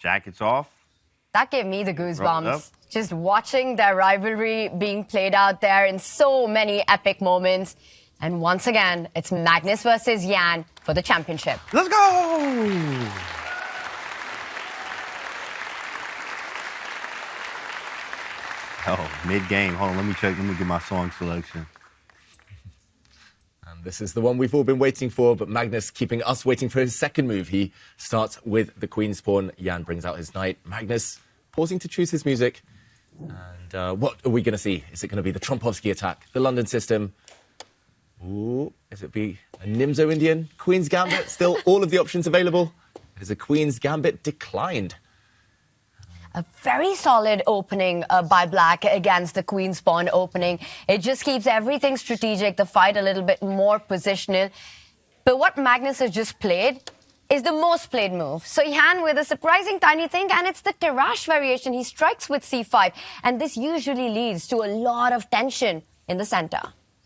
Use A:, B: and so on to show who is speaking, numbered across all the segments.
A: Jackets off.
B: That gave me the goosebumps. Just watching their rivalry being played out there in so many epic moments. And once again, it's Magnus versus Jan for the championship.
A: Let's go! Oh, mid-game. Hold on, let me check. Let me get my song selection.
C: And this is the one we've all been waiting for, but Magnus keeping us waiting for his second move. He starts with the queen's pawn. Jan brings out his knight. Magnus pausing to choose his music. And what are we going to see? Is it going to be the Trompovsky attack, the London system? Ooh, is it be a Nimzo Indian? Queen's Gambit, still all of the options available. It is a Queen's Gambit declined.
B: A very solid opening by Black against the Queen's Pawn opening. It just keeps everything strategic, the fight a little bit more positional. But what Magnus has just played is the most played move. So Jan with a surprising tiny thing, and it's the Tarrasch variation. He strikes with c5, and this usually leads to a lot of tension in the center.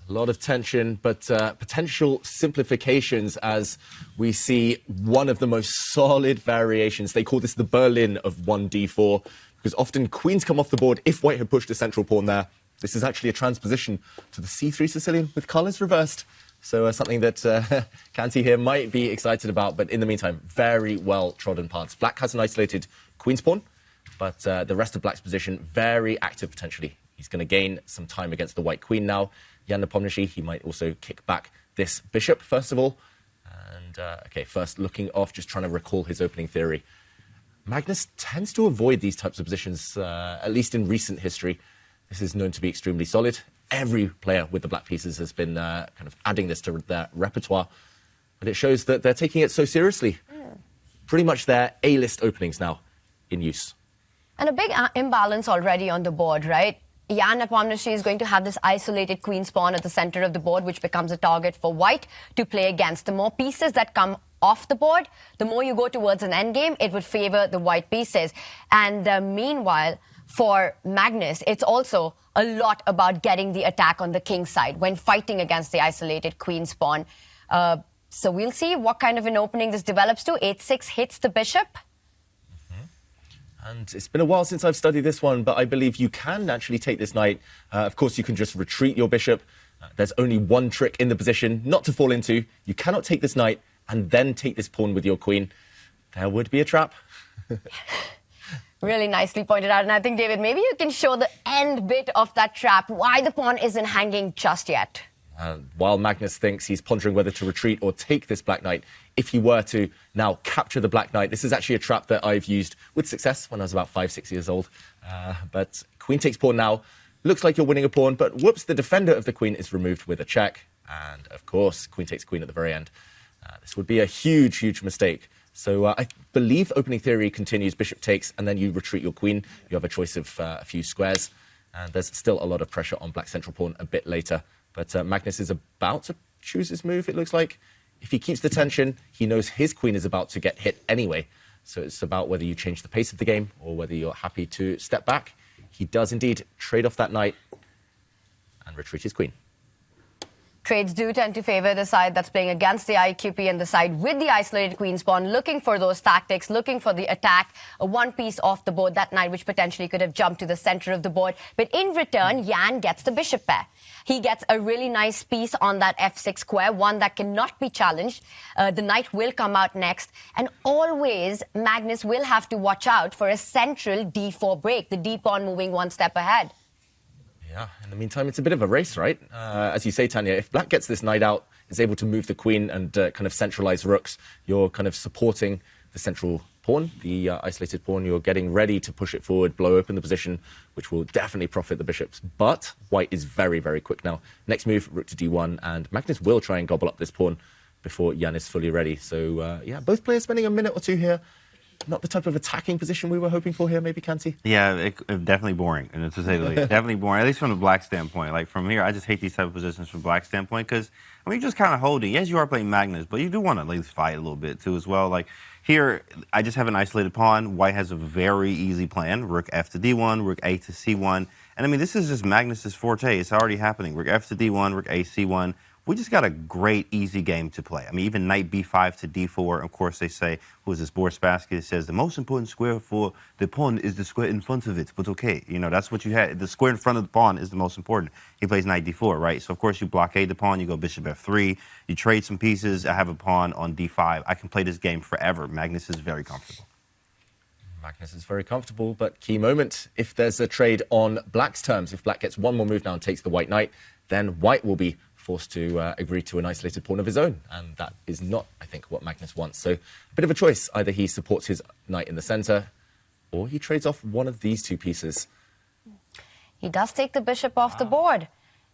C: A lot of tension, but potential simplifications as we see one of the most solid variations. They call this the Berlin of 1d4, because often queens come off the board if white had pushed a central pawn there. This is actually a transposition to the c3 Sicilian with colours reversed. So something that Kanti here might be excited about, but in the meantime, very well trodden paths. Black has an isolated queen's pawn, but the rest of Black's position, very active potentially. He's going to gain some time against the white queen now. Jan Nepomniachtchi, he might also kick back this bishop, first of all. And, OK, first looking off, just trying to recall his opening theory. Magnus tends to avoid these types of positions, at least in recent history. This is known to be extremely solid. Every player with the black pieces has been kind of adding this to their repertoire. But it shows that they're taking it so seriously. Pretty much their A-list openings now in use.
B: And a big imbalance already on the board, right? Jan Nepomniachtchi is going to have this isolated queen's pawn at the center of the board, which becomes a target for white to play against. The more pieces that come off the board, the more you go towards an endgame, it would favor the white pieces. And meanwhile, for Magnus, it's also a lot about getting the attack on the king's side when fighting against the isolated queen's pawn. So we'll see what kind of an opening this develops to. 8-6 hits the bishop.
C: And it's been a while since I've studied this one, but I believe you can actually take this knight. Of course, you can just retreat your bishop. There's only one trick in the position not to fall into. You cannot take this knight and then take this pawn with your queen. There would be a trap.
B: Really nicely pointed out. And I think, David, maybe you can show the end bit of that trap, why the pawn isn't hanging just yet.
C: While Magnus thinks he's pondering whether to retreat or take this black knight, if he were to now capture the black knight, this is actually a trap that I've used with success when I was about 5-6 years old. But queen takes pawn now. Looks like you're winning a pawn, but whoops, the defender of the queen is removed with a check. And of course, queen takes queen at the very end. This would be a huge, huge mistake. So I believe opening theory continues. Bishop takes, and then you retreat your queen. You have a choice of a few squares. And there's still a lot of pressure on black central pawn a bit later. But Magnus is about to choose his move, it looks like. If he keeps the tension, he knows his queen is about to get hit anyway. So it's about whether you change the pace of the game or whether you're happy to step back. He does indeed trade off that knight and retreat his queen.
B: Trades do tend to favor the side that's playing against the IQP and the side with the isolated queen's pawn, looking for those tactics, looking for the attack, a one piece off the board, that knight which potentially could have jumped to the center of the board. But in return, Jan gets the bishop pair. He gets a really nice piece on that f6 square, one that cannot be challenged. The knight will come out next. And always, Magnus will have to watch out for a central d4 break, the d pawn moving one step ahead.
C: Yeah, in the meantime, it's a bit of a race, right? As you say, Tanya, if black gets this knight out, is able to move the queen and kind of centralize rooks, you're kind of supporting the central pawn, the isolated pawn. You're getting ready to push it forward, blow open the position, which will definitely profit the bishops. But white is very, very quick now. Next move, rook to d1, and Magnus will try and gobble up this pawn before Jan is fully ready. So, yeah, both players spending a minute or two here. Not the type of attacking position we were hoping for here, maybe, Kanti?
A: Yeah, definitely boring, and to say the least. Definitely boring, at least from the black standpoint. Like, from here, I just hate these type of positions from black standpoint, because, I mean, you're just kind of holding. Yes, you are playing Magnus, but you do want to at least fight a little bit, too, as well. Like, here, I just have an isolated pawn. White has a very easy plan. Rook f to d1, rook a to c1. And, I mean, this is just Magnus's forte. It's already happening. Rook f to d1, rook a c1. we just got a great, easy game to play. I mean, even knight b5 to d4. Of course, they say, who is this, Boris Basket says, the most important square for the pawn is the square in front of it. But okay, you know, that's what you had. The square in front of the pawn is the most important. He plays knight d4, right? So, of course, you blockade the pawn. You go bishop f3. You trade some pieces. I have a pawn on d5. I can play this game forever. Magnus is very comfortable.
C: Magnus is very comfortable, but key moment. If there's a trade on black's terms, if black gets one more move now and takes the white knight, then white will be forced to agree to an isolated pawn of his own. And that is not, I think, what Magnus wants. So a bit of a choice. Either he supports his knight in the center, or he trades off one of these two pieces.
B: He does take the bishop off the board.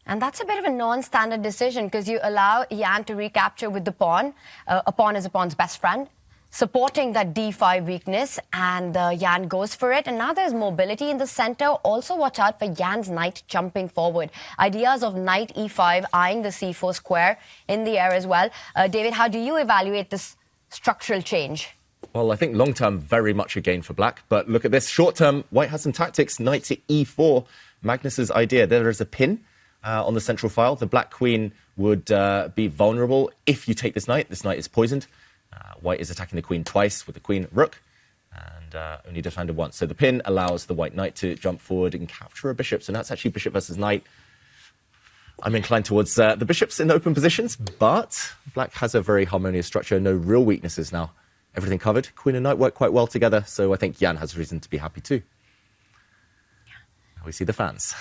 B: And that's a bit of a non-standard decision because you allow Jan to recapture with the pawn. A pawn is a pawn's best friend, supporting that d5 weakness, and Jan goes for it. And now there's mobility in the center. Also watch out for Jan's knight jumping forward. Ideas of knight e5, eyeing the c4 square in the air as well. David, how do you evaluate this structural change?
C: Well, I think long-term, very much a gain for black. But look at this. Short-term, white has some tactics. Knight to e4. Magnus's idea. There is a pin on the central file. The black queen would be vulnerable if you take this knight. This knight is poisoned. White is attacking the queen twice with the queen rook and only defended once. So the pin allows the white knight to jump forward and capture a bishop. So now it's actually bishop versus knight. I'm inclined towards the bishops in open positions, but black has a very harmonious structure. No real weaknesses now. Everything covered. Queen and knight work quite well together. So I think Jan has reason to be happy too. Now we see the fans.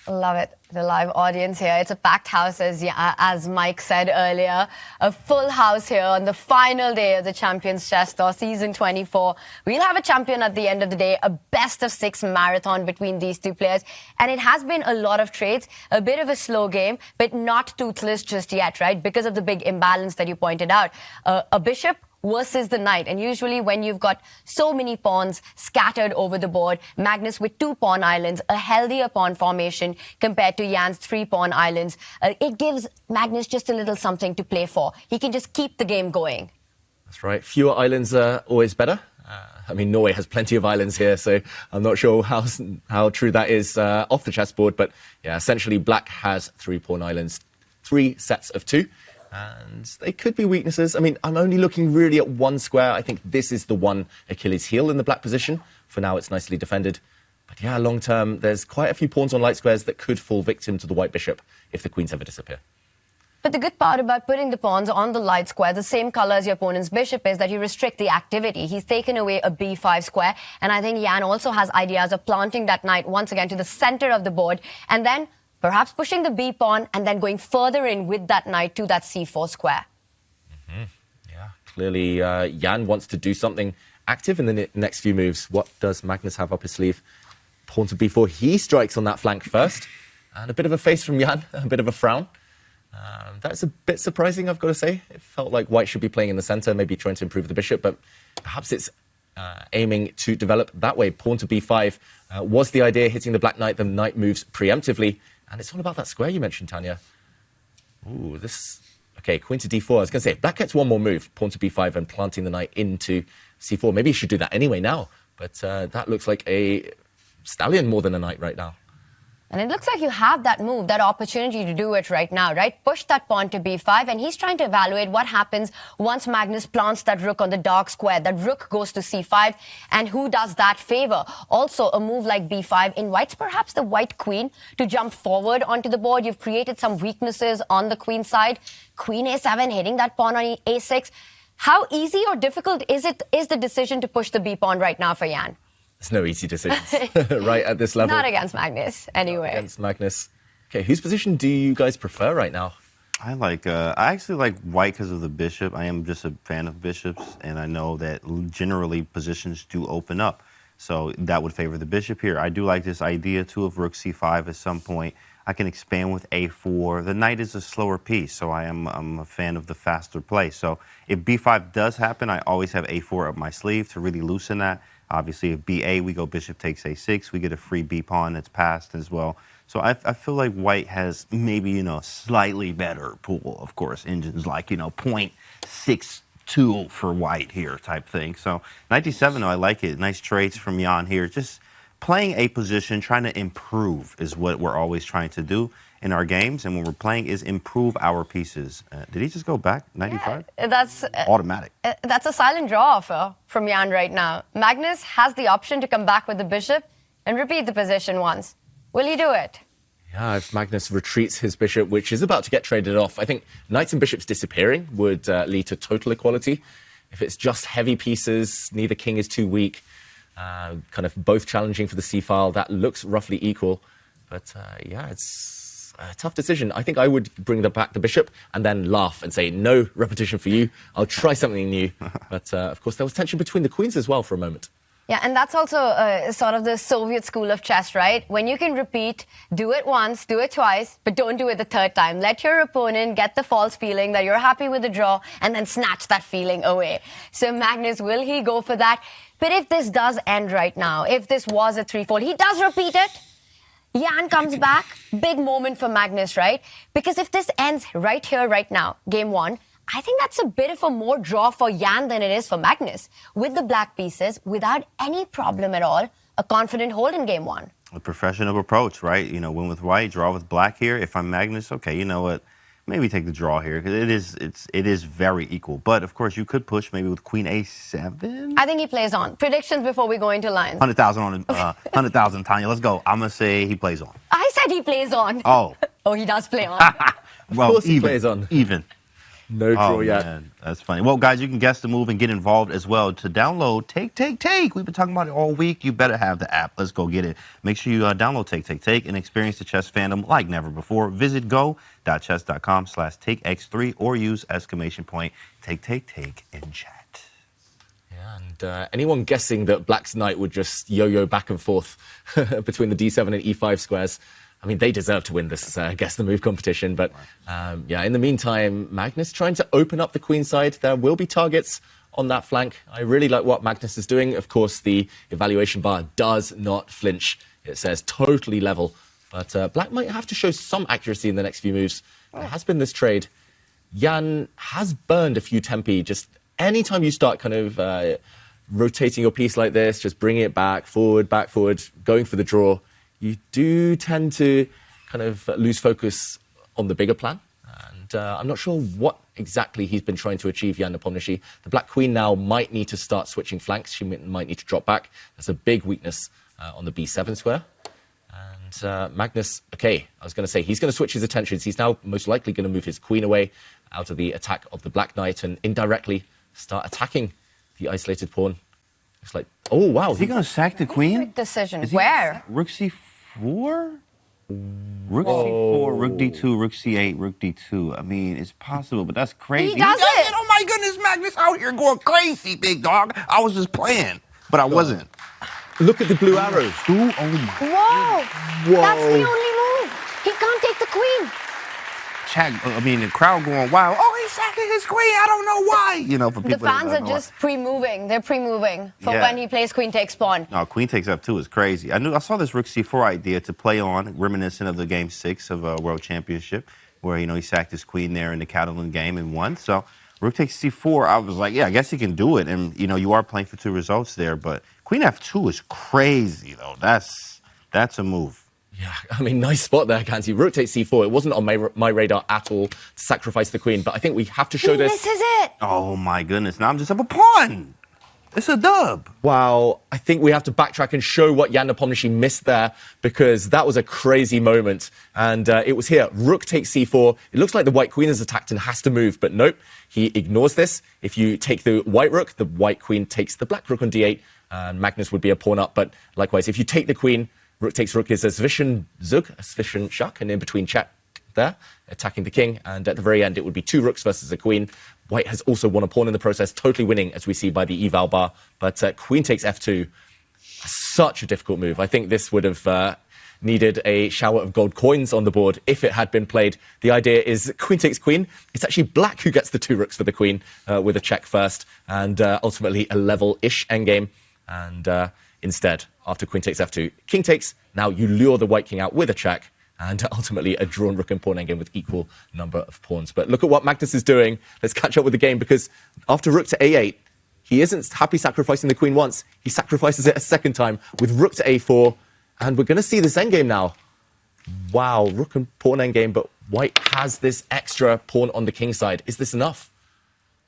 B: Love it. The live audience here. It's a packed house, as Mike said earlier. A full house here on the final day of the Champions Chess Tour, Season 24. We'll have a champion at the end of the day, a best-of-6 marathon between these two players. And it has been a lot of trades, a bit of a slow game, but not toothless just yet, right? Because of the big imbalance that you pointed out. A bishop versus the knight. And usually when you've got so many pawns scattered over the board, Magnus with 2 pawn islands, a healthier pawn formation compared to Jan's 3 pawn islands, it gives Magnus just a little something to play for. He can just keep the game going.
C: That's right. Fewer islands are always better. I mean, Norway has plenty of islands here, so I'm not sure how true that is off the chessboard. But yeah, essentially black has 3 pawn islands, 3 sets of 2. And they could be weaknesses. I mean, I'm only looking really at one square. I think this is the one Achilles heel in the black position. For now, it's nicely defended. But yeah, long term, there's quite a few pawns on light squares that could fall victim to the white bishop if the queens ever disappear.
B: But the good part about putting the pawns on the light square, the same color as your opponent's bishop, is that you restrict the activity. He's taken away a b5 square. And I think Jan also has ideas of planting that knight once again to the center of the board. And then perhaps pushing the b pawn and then going further in with that knight to that c4 square.
C: Yeah, clearly Jan wants to do something active in the next few moves. What does Magnus have up his sleeve? Pawn to b4. He strikes on that flank first. And a bit of a face from Jan, a bit of a frown. That's a bit surprising, I've got to say. It felt like white should be playing in the center, maybe trying to improve the bishop, but perhaps it's aiming to develop that way. Pawn to b5 was the idea, hitting the black knight. The knight moves preemptively. And it's all about that square you mentioned, Tanya. Ooh, this... Okay, queen to d4. I was going to say, if black gets one more move, pawn to b5 and planting the knight into c4. Maybe he should do that anyway now. But that looks like a stallion more than a knight right now.
B: And it looks like you have that move, that opportunity to do it right now, right? Push that pawn to b5, and he's trying to evaluate what happens once Magnus plants that rook on the dark square. That rook goes to c5, and who does that favor? Also, a move like b5 invites perhaps the white queen to jump forward onto the board. You've created some weaknesses on the queen side. Queen a7, hitting that pawn on a6. How easy or difficult is the decision to push the b pawn right now for Jan?
C: There's no easy decisions right at this level.
B: Not against Magnus, anyway.
C: Not against Magnus. Okay, whose position do you guys prefer right now?
A: I actually like white because of the bishop. I am just a fan of bishops, and I know that generally positions do open up. So that would favor the bishop here. I do like this idea, too, of rook c5 at some point. I can expand with a4. The knight is a slower piece, so I'm a fan of the faster play. So if b5 does happen, I always have a4 up my sleeve to really loosen that. Obviously, if ba, we go bishop takes a6. We get a free b pawn that's passed as well. So I feel like white has maybe, slightly better pool, of course. Engines like, 0.62 for white here type thing. So knight d7, though, I like it. Nice trades from Jan here. Just playing a position, trying to improve is what we're always trying to do. in our games and when we're playing is improve our pieces. Did he just go back 95?
B: Yeah, that's
A: automatic.
B: That's a silent draw offer from Jan right now. Magnus has the option to come back with the bishop and repeat the position once. Will he do it?
C: Yeah, if Magnus retreats his bishop, which is about to get traded off, I think knights and bishops disappearing would lead to total equality. If it's just heavy pieces, neither king is too weak, kind of both challenging for the c-file, that looks roughly equal. But yeah, it's a tough decision. I think I would bring back the bishop and then laugh and say, no repetition for you. I'll try something new. But of course, there was tension between the queens as well for a moment.
B: Yeah, and that's also sort of the Soviet school of chess, right? When you can repeat, do it once, do it twice, but don't do it the third time. Let your opponent get the false feeling that you're happy with the draw and then snatch that feeling away. So Magnus, will he go for that? But if this does end right now, if this was a 3-4, he does repeat it. Jan comes back, big moment for Magnus, right? Because if this ends right here, right now, game 1, I think that's a bit of a more draw for Jan than it is for Magnus. With the black pieces, without any problem at all, a confident hold in game 1.
A: A professional approach, right? You know, win with white, draw with black here. If I'm Magnus, okay, you know what? Maybe take the draw here because it is very equal. But of course, you could push maybe with Queen A7.
B: I think he plays on. Predictions before we go into lines.
A: 100,000 on 100,000, Tanya. Let's go. I'm gonna say he plays on.
B: I said he plays on.
A: Oh.
B: Oh, he does play on.
A: Well,
C: of course he
A: even,
C: plays on.
A: Even.
C: No draw yet.
A: Man, that's funny. Well, guys, you can guess the move and get involved as well. To download Take. We've been talking about it all week. You better have the app. Let's go get it. Make sure you download Take and experience the chess fandom like never before. Visit go.chess.com/takex3 or use exclamation point take in chat.
C: Yeah, and anyone guessing that Black's knight would just yo-yo back and forth between the d7 and e5 squares, I mean, they deserve to win this Guess the Move competition. But yeah, in the meantime, Magnus trying to open up the queen side. There will be targets on that flank. I really like what Magnus is doing. Of course, the evaluation bar does not flinch. It says totally level. But Black might have to show some accuracy in the next few moves. There has been this trade. Jan has burned a few tempi. Just anytime you start kind of rotating your piece like this, just bringing it back, forward, going for the draw, you do tend to kind of lose focus on the bigger plan. And I'm not sure what exactly he's been trying to achieve, Jan Nepomniachtchi. The black queen now might need to start switching flanks. She might need to drop back. That's a big weakness on the b7 square. And Magnus, okay, I was going to say, he's going to switch his attentions. He's now most likely going to move his queen away out of the attack of the black knight and indirectly start attacking the isolated pawn. It's like, oh, wow.
A: Is he going to sack the queen?
B: Quick decision.
A: Is he
B: Where?
A: Rook c4? Rook c4, rook d2, rook c8, rook d2. I mean, it's possible, but that's crazy.
B: He does it.
A: Oh my goodness, Magnus out here going crazy, big dog. I was just playing, but I wasn't.
C: Look at the blue arrows.
A: Ooh, oh my.
B: Whoa! That's the only move. He can't take the queen.
A: I mean, the crowd going wild. Oh, he's sacking his queen. I don't know why. You know, for people.
B: The fans are just pre-moving. They're pre-moving for when he plays queen takes pawn.
A: No, queen takes f2 is crazy. I saw this rook c4 idea to play on, reminiscent of the game 6 of a world championship, where he sacked his queen there in the Catalan game and won. So rook takes c4. I was like, yeah, I guess he can do it. And you are playing for 2 results there, but queen f2 is crazy though. That's a move.
C: Yeah, I mean, nice spot there, Kanzi. Rook takes c4. It wasn't on my radar at all to sacrifice the queen, but I think we have to show this.
B: This is it.
A: Oh, my goodness. Now I'm just up a pawn. It's a dub.
C: Wow. I think we have to backtrack and show what Jan Nepomniachtchi missed there, because that was a crazy moment. And it was here. Rook takes c4. It looks like the white queen is attacked and has to move, but nope. He ignores this. If you take the white rook, the white queen takes the black rook on d8, and Magnus would be a pawn up. But likewise, if you take the queen, rook takes rook is a sufficient zug, a sufficient shuck, and in between check there, attacking the king. And at the very end, it would be 2 rooks versus a queen. White has also won a pawn in the process, totally winning, as we see by the eval bar. But queen takes f2, such a difficult move. I think this would have needed a shower of gold coins on the board if it had been played. The idea is queen takes queen. It's actually black who gets the 2 rooks for the queen with a check first, and ultimately a level-ish endgame. And instead, after queen takes f2, king takes. Now you lure the white king out with a check, and ultimately a drawn rook and pawn endgame with equal number of pawns. But look at what Magnus is doing. Let's catch up with the game, because after rook to a8, he isn't happy sacrificing the queen once. He sacrifices it a second time with rook to a4, and we're going to see this endgame now. Wow, rook and pawn endgame, but white has this extra pawn on the king side. Is this enough?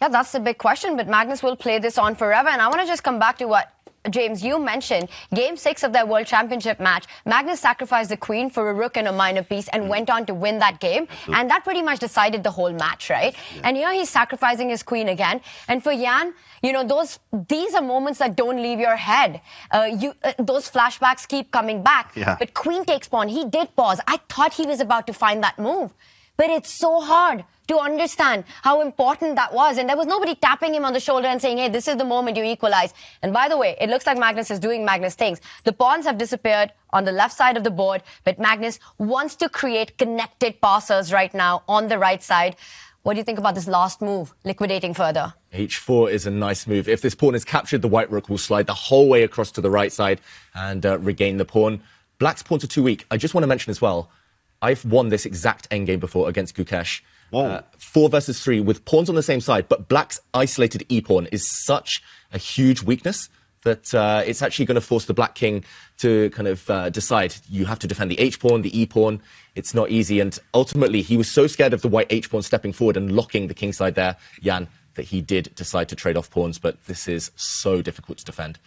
B: Yeah, that's the big question, but Magnus will play this on forever. And I want to just come back to what, James, you mentioned. Game 6 of their World Championship match, Magnus sacrificed the queen for a rook and a minor piece and went on to win that game. And that pretty much decided the whole match, right? Yeah. And here he's sacrificing his queen again. And for Jan, you know, these are moments that don't leave your head. Those flashbacks keep coming back.
A: Yeah.
B: But queen takes pawn. He did pause. I thought he was about to find that move. But it's so hard to understand how important that was. And there was nobody tapping him on the shoulder and saying, hey, this is the moment you equalize. And by the way, it looks like Magnus is doing Magnus things. The pawns have disappeared on the left side of the board, but Magnus wants to create connected passers right now on the right side. What do you think about this last move, liquidating further?
C: H4 is a nice move. If this pawn is captured, the white rook will slide the whole way across to the right side and regain the pawn. Black's pawns are too weak. I just want to mention as well, I've won this exact endgame before against Gukesh. 4 versus 3 with pawns on the same side, but Black's isolated e-pawn is such a huge weakness that it's actually going to force the Black king to kind of decide you have to defend the h-pawn, the e-pawn. It's not easy, and ultimately he was so scared of the white h-pawn stepping forward and locking the king side there, Jan, that he did decide to trade off pawns, but this is so difficult to defend.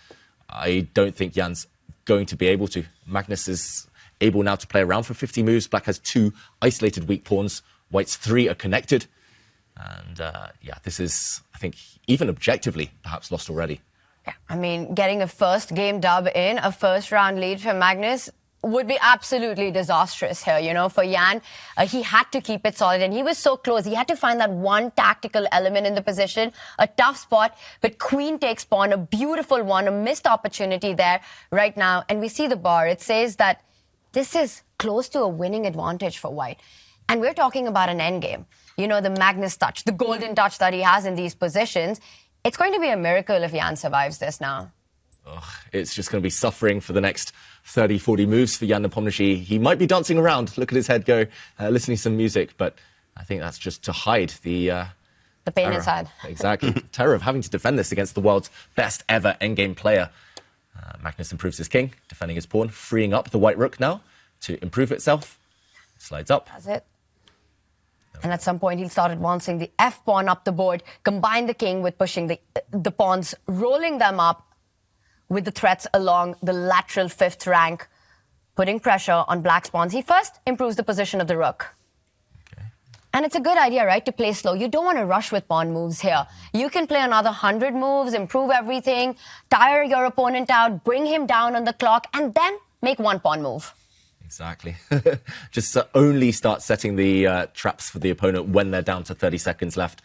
C: I don't think Jan's going to be able to. Magnus is able now to play around for 50 moves. Black has 2 isolated weak pawns. White's 3 are connected. And, yeah, this is, I think, even objectively, perhaps lost already.
B: Yeah, I mean, getting a first game dub in, a first round lead for Magnus would be absolutely disastrous here, you know, for Jan. He had to keep it solid, and he was so close. He had to find that one tactical element in the position, a tough spot, but queen takes pawn, a beautiful one, a missed opportunity there right now. And we see the bar. It says that this is close to a winning advantage for white. And we're talking about an endgame. You know, the Magnus touch, the golden touch that he has in these positions. It's going to be a miracle if Jan survives this now.
C: It's just going to be suffering for the next 30, 40 moves for Jan Nepomniachtchi. He might be dancing around, look at his head go, listening to some music, but I think that's just to hide the
B: pain
C: terror.
B: Inside.
C: Exactly. Terror of having to defend this against the world's best ever endgame player. Magnus improves his king, defending his pawn, freeing up the white rook now to improve itself. Slides up.
B: That's it. And at some point, he'll start advancing the f-pawn up the board, combine the king with pushing the pawns, rolling them up with the threats along the lateral 5th rank, putting pressure on Black's pawns. He first improves the position of the rook. Okay. And it's a good idea, right, to play slow. You don't want to rush with pawn moves here. You can play another 100 moves, improve everything, tire your opponent out, bring him down on the clock, and then make one pawn move.
C: Exactly. Just only start setting the traps for the opponent when they're down to 30 seconds left.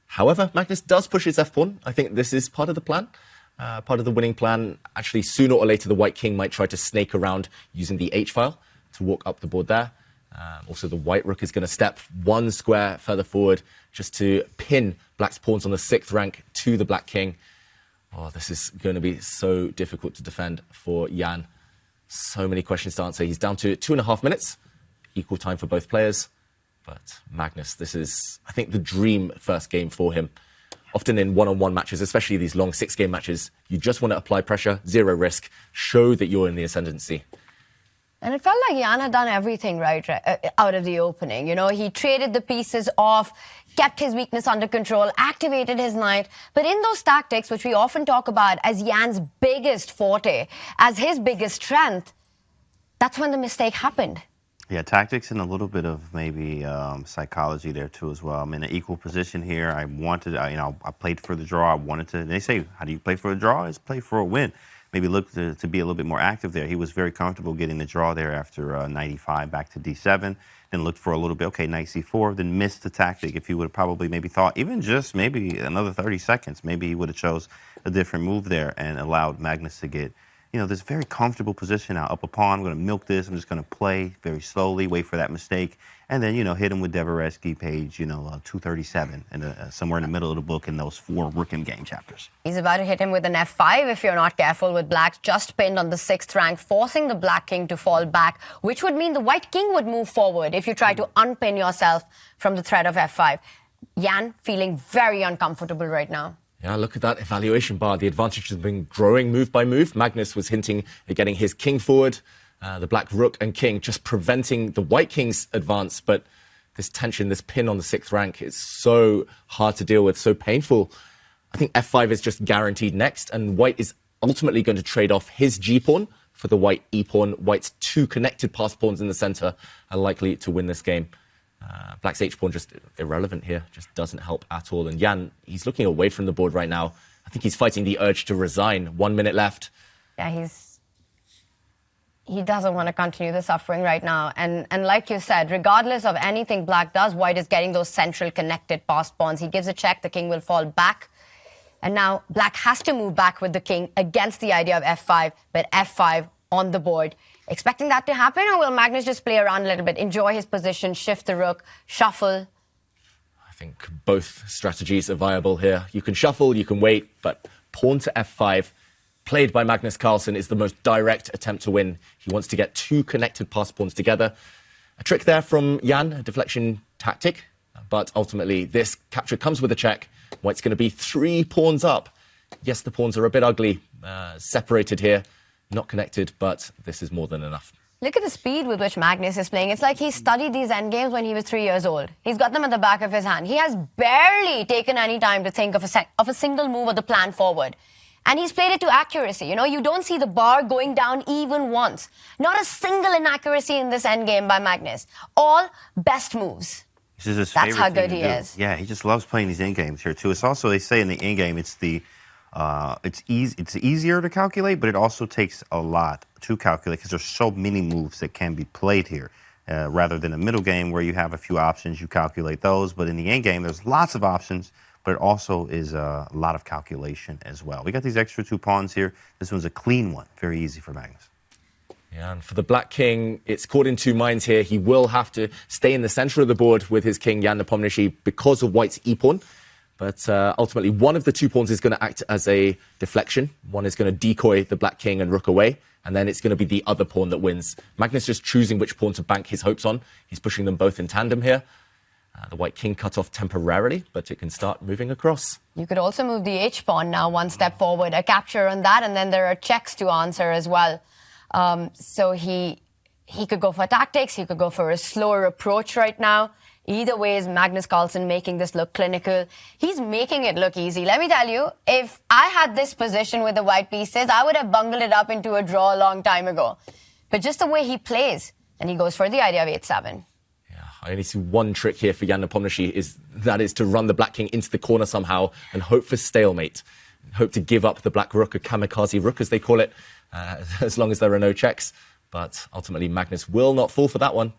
C: However, Magnus does push his f-pawn. I think this is part of the plan. Part of the winning plan. Actually, sooner or later, the white king might try to snake around using the h-file to walk up the board there. Also, the white rook is going to step 1 square further forward just to pin Black's pawns on the 6th rank to the Black king. Oh, this is going to be so difficult to defend for Jan. So many questions to answer. He's down to 2.5 minutes, equal time for both players. But Magnus, this is, I think, the dream first game for him. Often in one-on-one matches, especially these long 6-game matches, you just want to apply pressure, 0 risk, show that you're in the ascendancy.
B: And it felt like Jan had done everything right out of the opening. You know, he traded the pieces off, kept his weakness under control, activated his knight. But in those tactics, which we often talk about as Jan's biggest forte, as his biggest strength, that's when the mistake happened.
A: Yeah, tactics and a little bit of maybe psychology there too as well. I'm in an equal position here. I wanted, I played for the draw. I wanted to. They say, how do you play for a draw? It's play for a win. Maybe look to be a little bit more active there. He was very comfortable getting the draw there after 95 back to d7. Then looked for a little bit, okay, knight c4, then missed the tactic. If he would have probably maybe thought, even just maybe another 30 seconds, maybe he would have chose a different move there and allowed Magnus to get, this very comfortable position now. Up a pawn, I'm going to milk this. I'm just going to play very slowly, wait for that mistake, and then, hit him with Devereski, page, 237, and somewhere in the middle of the book in those 4 rook and game chapters.
B: He's about to hit him with an f5 if you're not careful, with Black just pinned on the 6th rank, forcing the Black king to fall back, which would mean the white king would move forward if you try to unpin yourself from the threat of f5. Jan feeling very uncomfortable right now.
C: Yeah, look at that evaluation bar. The advantage has been growing move by move. Magnus was hinting at getting his king forward. The black rook and king just preventing the white king's advance, but this tension, this pin on the 6th rank is so hard to deal with, so painful. I think f5 is just guaranteed next, and white is ultimately going to trade off his g-pawn for the white e-pawn. White's 2 connected pass pawns in the center are likely to win this game. Black's h-pawn just irrelevant here, just doesn't help at all. And Jan, he's looking away from the board right now. I think he's fighting the urge to resign. 1 minute left.
B: Yeah, he doesn't want to continue the suffering right now. And like you said, regardless of anything black does, white is getting those central connected passed pawns. He gives a check, the king will fall back. And now black has to move back with the king against the idea of f5, but f5 on the board. Expecting that to happen, or will Magnus just play around a little bit, enjoy his position, shift the rook, shuffle?
C: I think both strategies are viable here. You can shuffle, you can wait, but pawn to f5, played by Magnus Carlsen, is the most direct attempt to win. He wants to get 2 connected pass pawns together. A trick there from Jan, a deflection tactic, but ultimately this capture comes with a check. White's going to be 3 pawns up. Yes, the pawns are a bit ugly, separated here, not connected, but this is more than enough.
B: Look at the speed with which Magnus is playing. It's like he studied these endgames when he was 3 years old. He's got them at the back of his hand. He has barely taken any time to think of a single move or the plan forward. And he's played it to accuracy. You know, you don't see the bar going down even once. Not a single inaccuracy in this endgame by Magnus. All best moves.
A: This is his
B: That's
A: favorite
B: how
A: thing
B: good
A: to
B: he
A: do.
B: is.
A: Yeah, he just loves playing these end games here too. It's also, they say in the end game, it's easier to calculate, but it also takes a lot to calculate because there's so many moves that can be played here. Rather than a middle game where you have a few options, you calculate those. But in the end game, there's lots of options, but it also is a lot of calculation as well. We got these extra 2 pawns here. This one's a clean one. Very easy for Magnus.
C: Yeah, and for the black king, it's caught in 2 minds here. He will have to stay in the center of the board with his king, Jan Nepomniachtchi, because of white's e-pawn. But ultimately, one of the 2 pawns is going to act as a deflection. One is going to decoy the black king and rook away. And then it's going to be the other pawn that wins. Magnus just choosing which pawn to bank his hopes on. He's pushing them both in tandem here. The white king cut off temporarily, but it can start moving across.
B: You could also move the h-pawn now 1 step forward, a capture on that, and then there are checks to answer as well. So he could go for tactics, he could go for a slower approach right now. Either way is Magnus Carlsen making this look clinical. He's making it look easy. Let me tell you, if I had this position with the white pieces, I would have bungled it up into a draw a long time ago. But just the way he plays, and he goes for the idea of 8-7.
C: I only see one trick here for Jan Nepomniachtchi, that is to run the black king into the corner somehow and hope for stalemate. Hope to give up the black rook, a kamikaze rook as they call it, as long as there are no checks. But ultimately Magnus will not fall for that one.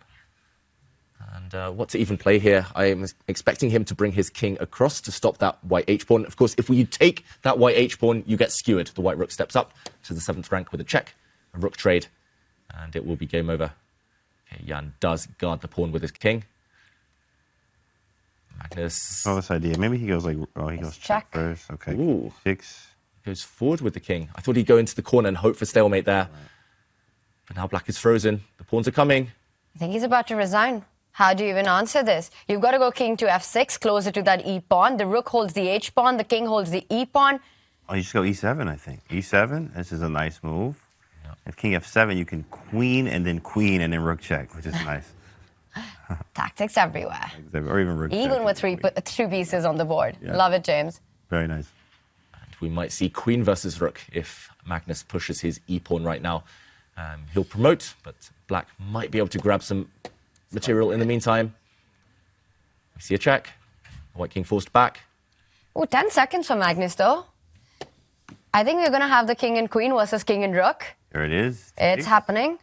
C: And what to even play here? I am expecting him to bring his king across to stop that white h-pawn. Of course, if you take that white h-pawn, you get skewered. The white rook steps up to the 7th rank with a check, a rook trade, and it will be game over. Jan does guard the pawn with his king. Magnus.
A: Oh, this idea. Maybe he goes like, he goes check first. Okay.
C: Ooh.
A: 6.
C: Goes forward with the king. I thought he'd go into the corner and hope for stalemate there. But now black is frozen. The pawns are coming.
B: I think he's about to resign. How do you even answer this? You've got to go king to f6, closer to that e-pawn. The rook holds the h-pawn. The king holds the e-pawn.
A: Oh, you just go e7, I think. e7. This is a nice move. If king f7, you can queen and then rook check, which is nice.
B: Tactics everywhere.
A: Or even rook check.
B: Even with 3 pieces on the board.
A: Yeah.
B: Love it, James.
A: Very nice.
C: And we might see queen versus rook if Magnus pushes his e-pawn right now. He'll promote, but black might be able to grab some material in the meantime. We see a check. White king forced back.
B: Oh, 10 seconds for Magnus, though. I think we're going to have the king and queen versus king and rook.
A: There it is.
B: It's happening.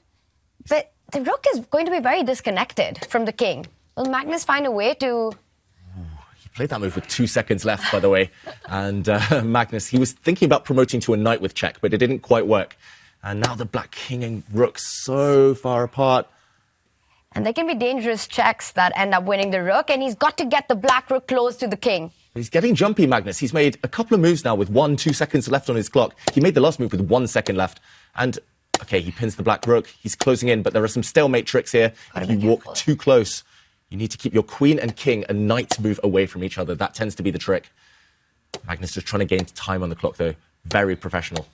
B: But the rook is going to be very disconnected from the king. Will Magnus find a way to...
C: He played that move with 2 seconds left, by the way. And Magnus, he was thinking about promoting to a knight with check, but it didn't quite work. And now the black king and rook so far apart.
B: And there can be dangerous checks that end up winning the rook, and he's got to get the black rook close to the king.
C: He's getting jumpy, Magnus. He's made a couple of moves now with 1-2 seconds left on his clock. He made the last move with 1 second left. And, okay, he pins the black rook. He's closing in, but there are some stalemate tricks here. If you walk too close, you need to keep your queen and king and knight move away from each other. That tends to be the trick. Magnus just trying to gain time on the clock, though. Very professional.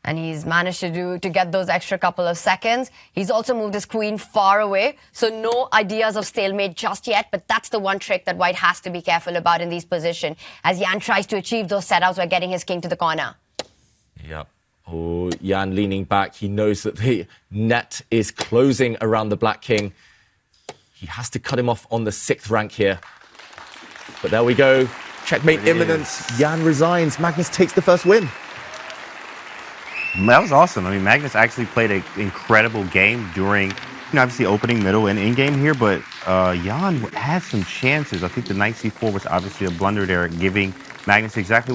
B: And he's managed to get those extra couple of seconds. He's also moved his queen far away. So no ideas of stalemate just yet. But that's the one trick that White has to be careful about in these positions, as Jan tries to achieve those setouts by getting his king to the corner.
C: Yep. Oh, Jan leaning back. He knows that the net is closing around the black king. He has to cut him off on the 6th rank here. But there we go. Checkmate imminent. Jan resigns. Magnus takes the first win.
A: That was awesome. I mean, Magnus actually played an incredible game during, obviously opening, middle, and end game here, but Jan had some chances. I think the knight c4 was obviously a blunder there, giving Magnus exactly what he